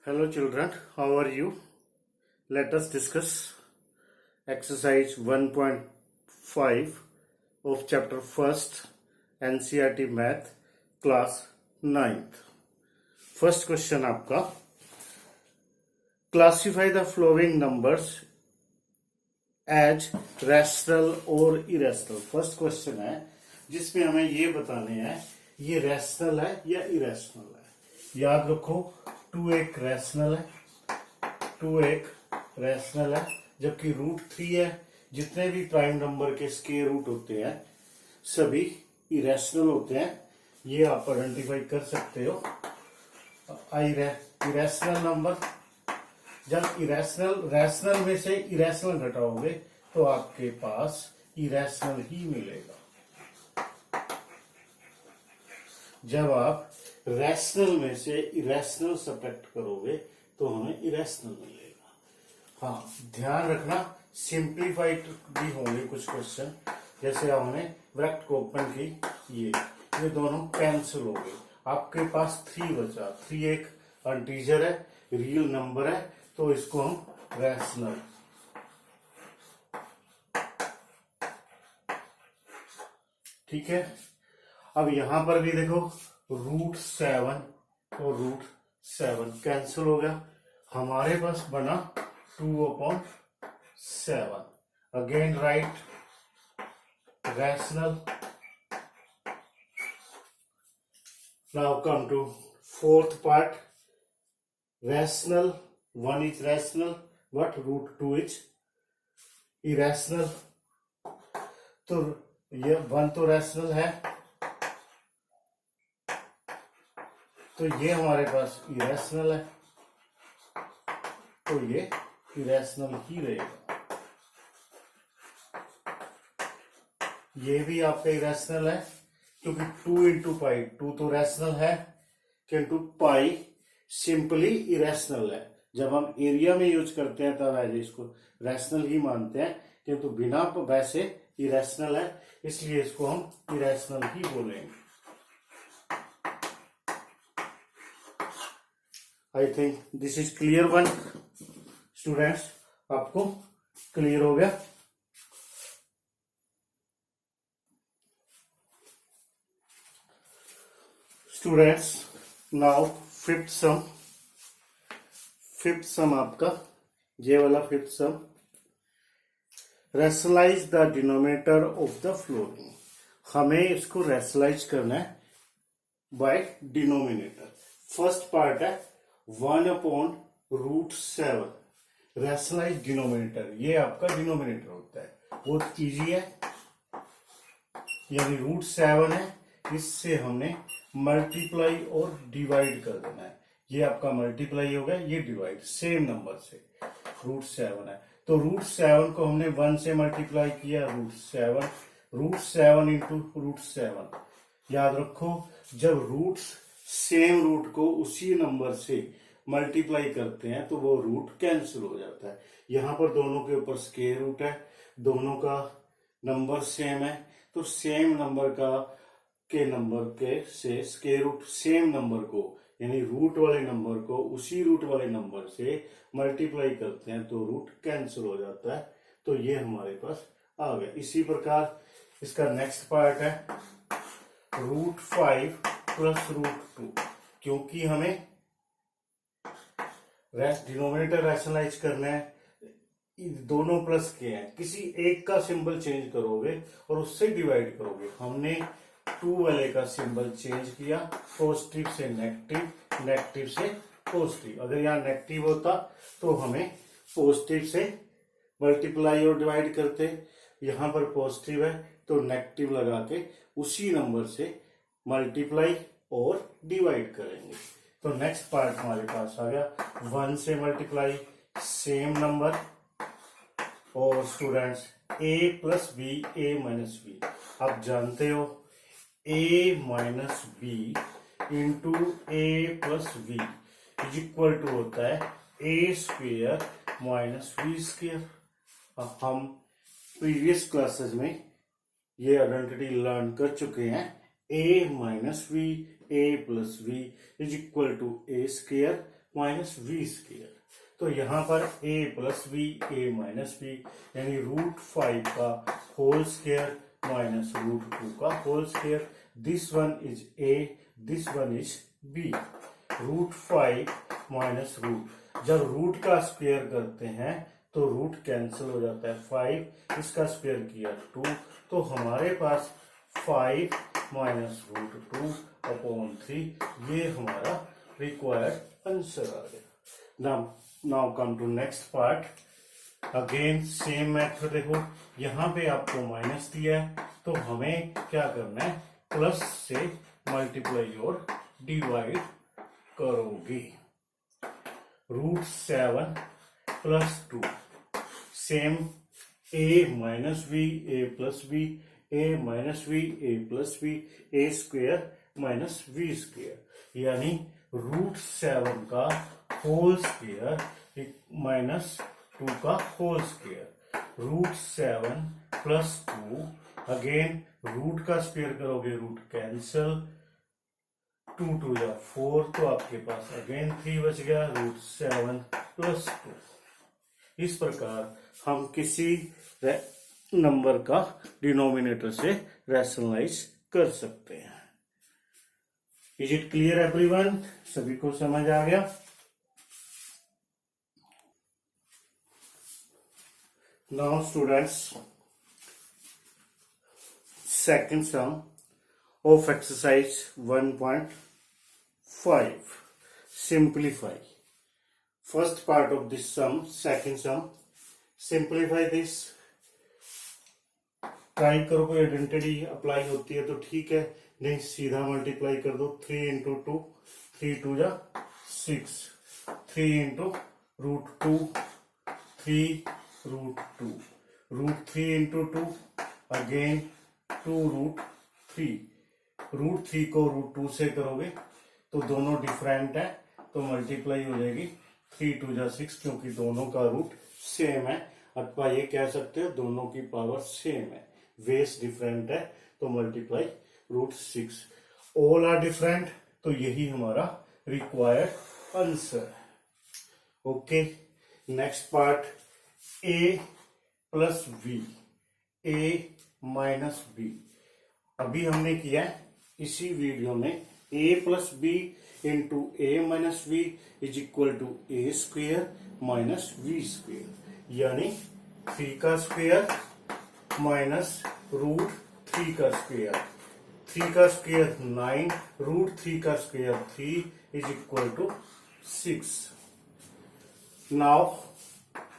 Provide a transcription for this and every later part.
Hello children, how are you? Let us discuss exercise 1.5 of chapter 1st NCERT Math class 9th. First question आपका, classify the following numbers as rational or irrational. First question है जिसमें हमें ये बताने हैं ये rational है या इरेशनल है. याद रखो 2 एक रैशनल है, 2 एक रैशनल है, जबकि रूट 3 है. जितने भी प्राइम नंबर के स्क्वायर रूट होते हैं सभी इरेशनल होते हैं. ये आप आइडेंटिफाई कर सकते हो. इरेशनल नंबर, जब इरेशनल रैशनल में से इरेशनल घटाओगे तो आपके पास इरेशनल ही मिलेगा. जब आप रैशनल में से इरेशनल सब्ट्रैक्ट करोगे तो हमें इरेशनल मिलेगा. हाँ, ध्यान रखना सिंप्लीफाइड भी होंगे कुछ क्वेश्चन. जैसे हमने ब्रैकेट को ओपन की, ये दोनों कैंसिल हो गए. आपके पास 3 बचा. 3 एक इंटीजर है, रियल नंबर है, तो इसको हम रैशनल. ठीक है. अब यहां पर भी देखो रूट 7 और रूट 7 कैंसिल हो गया. हमारे पास बना 2/7. Again right rational. Now come to fourth part. Rational 1 is rational but root 2 is irrational. तो ये 1 तो रैशनल है, तो ये हमारे पास इरेशनल है, तो ये इरेशनल ही रहेगा. ये भी आपका इरेशनल है क्योंकि 2 इंटू पाई, 2 तो रैशनल है, किंतु पाई सिंपली इरेशनल है. जब हम एरिया में यूज करते हैं तब ऐसे इसको रैशनल ही मानते हैं, किंतु बिना वैसे इरेशनल है, इसलिए इसको हम इरेशनल ही बोलेंगे. I think this is clear one. Students, आपको क्लियर हो गया. स्टूडेंट्स, नाउ फिफ्थ सम आपका ये वाला fifth sum. Rationalise the denominator of the flooring. हमें इसको रैशनलाइज करना है बाय डिनोमिनेटर. फर्स्ट पार्ट है 1/√7. रैशनलाइज डिनोमिनेटर, ये आपका डिनोमिनेटर होता है. बहुत इजी है, यानी √7 है, इससे हमने मल्टीप्लाई और डिवाइड कर देना है. ये आपका मल्टीप्लाई हो गया, ये डिवाइड सेम नंबर से. √7 है तो √7 को हमने 1 से मल्टीप्लाई किया. √7 इंटू √7. याद रखो जब रूट्स सेम रूट को उसी नंबर से मल्टीप्लाई करते हैं तो वो रूट कैंसिल हो जाता है. यहां पर दोनों के ऊपर स्क्वायर रूट है, दोनों का नंबर सेम है, तो सेम नंबर के नंबर के से स्क्वायर रूट सेम नंबर को, यानी रूट वाले नंबर को उसी रूट वाले नंबर से मल्टीप्लाई करते हैं तो रूट कैंसिल हो जाता है. तो ये हमारे पास आ गया. इसी प्रकार इसका नेक्स्ट पार्ट है √5 प्लस √2. क्योंकि हमें डिनोमिनेटर रैशनलाइज करना है, दोनों प्लस के हैं, किसी एक का सिंबल चेंज करोगे और उससे डिवाइड करोगे. हमने 2 वाले का सिंबल चेंज किया, पॉजिटिव से नेगेटिव, नेगेटिव से पॉजिटिव. अगर यहाँ नेगेटिव होता तो हमें पॉजिटिव से मल्टीप्लाई और डिवाइड करते. यहां पर पॉजिटिव है तो नेगेटिव लगा के उसी नंबर से मल्टीप्लाई और डिवाइड करेंगे. तो नेक्स्ट पार्ट हमारे पास आ गया 1 से मल्टीप्लाई सेम नंबर. और students a plus B, a minus B, आप जानते हो a minus B into a plus B is equal to होता है a square minus B square. हम प्रीवियस क्लासेस में ये आइडेंटिटी लर्न कर चुके हैं. a minus B, a plus B is equal to a square minus V square. तो यहाँ पर a plus B A minus B यानी √5 का होल स्क्वायर माइनस √2 का whole square. This one is a, this one is b। √5 minus root, जब root का square करते हैं तो रूट कैंसिल हो जाता है। 5 इसका स्क्वायर किया 2, तो हमारे पास 5 माइनस √2 अपॉन 3 ये हमारा रिक्वायर्ड आंसर आ गया। Now come to next part. Again same method. देखो यहाँ पे आपको माइनस दिया है तो हमें क्या करना है, प्लस से मल्टीप्लाई और डिवाइड करोगे। √7 plus 2 same a minus B A plus B A minus B A plus B A square minus B square यानी √7 का होल स्क्वेयर माइनस 2 का whole square. √7 plus 2 again root का स्क्वेयर करोगे root cancel, 2 2 या 4 तो आपके पास again 3 बच गया। √7 प्लस 2। इस प्रकार हम किसी नंबर का डिनोमिनेटर से रैशनलाइज कर सकते हैं। Is it clear everyone? सभी को समझ आ गया? Now students, second some of exercise 1.5 simplify. First part of this sum, second sum, simplify this. Try करो, कोई आइडेंटिटी अप्लाई होती है तो ठीक है, नहीं सीधा मल्टीप्लाई कर दो। 3 इंटू 2, 3 2 जा 6, 3 इंटू √2, 3 √2, √3 इंटू 2 अगेन 2 √3। √3 को √2 से करोगे तो दोनों डिफरेंट है तो मल्टीप्लाई हो जाएगी। 3 2 जा 6 क्योंकि दोनों का रूट सेम है, अथवा ये कह सकते हो दोनों की पावर सेम है। बेस डिफरेंट है तो मल्टीप्लाई √6। ऑल आर डिफरेंट तो यही हमारा रिक्वायर्ड आंसर है। Okay, next part a plus B a minus B. अभी हमने किया है इसी वीडियो में a plus B into A minus B is equal to A square minus B square यानी 3 का स्क्वेयर माइनस √3 का स्क्वेयर। 3 का स्क्वेयर 9, √3 का square 3 is equal to 6। Now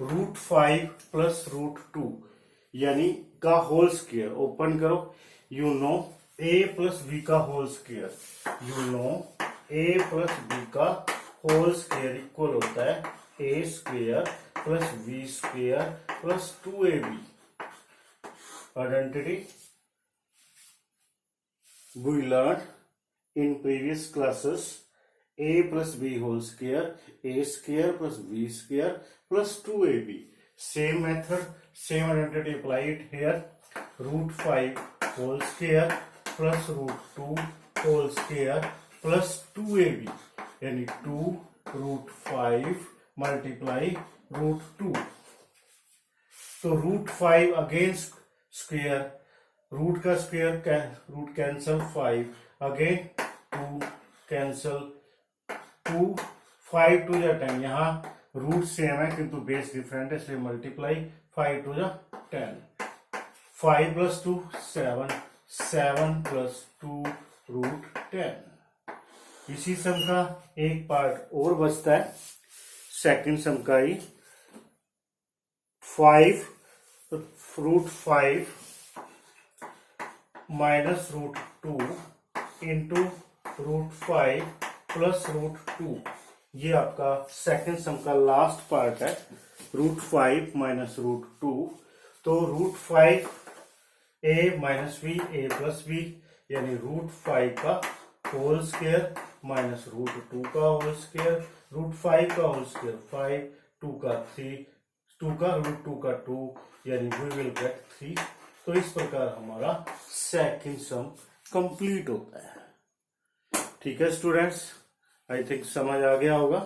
√5 plus √2 यानी का होल स्क्वेयर ओपन करो। You know a plus b का whole square, you know a plus b का होल स्क्वेयर इक्वल होता है a square plus b square plus 2ab। Identity we learn in previous classes a plus b whole square a square plus b square plus 2ab। Same method, same identity applied here. √5 whole square plus √2 whole square plus 2ab यानी 2 √5 multiply √2। तो √5 again square, root का square root cancel 5 again 2 cancel 2 5 2 जा 10। यहाँ root same है किंतु base different है इसलिए multiply 5 2 जा 10। 5 प्लस 2 7, 7 प्लस 2 √10। इसी सम का एक पार्ट और बचता है, सेकंड सम का ही। 5 √5 माइनस √2 इंटू √5 प्लस √2 ये आपका सेकंड सम का लास्ट पार्ट है। √5 माइनस √2 तो √5 a minus B A plus B यानी √5 का होल स्क्वायर माइनस √2 का होल स्क्वायर, √5 का होल स्क्वायर 5, 2 का 3, 2 का √2 का 2 यानी वी विल गेट 3। तो इस प्रकार हमारा सेकंड सम कंप्लीट होता है। ठीक है स्टूडेंट्स, आई थिंक समझ आ गया होगा।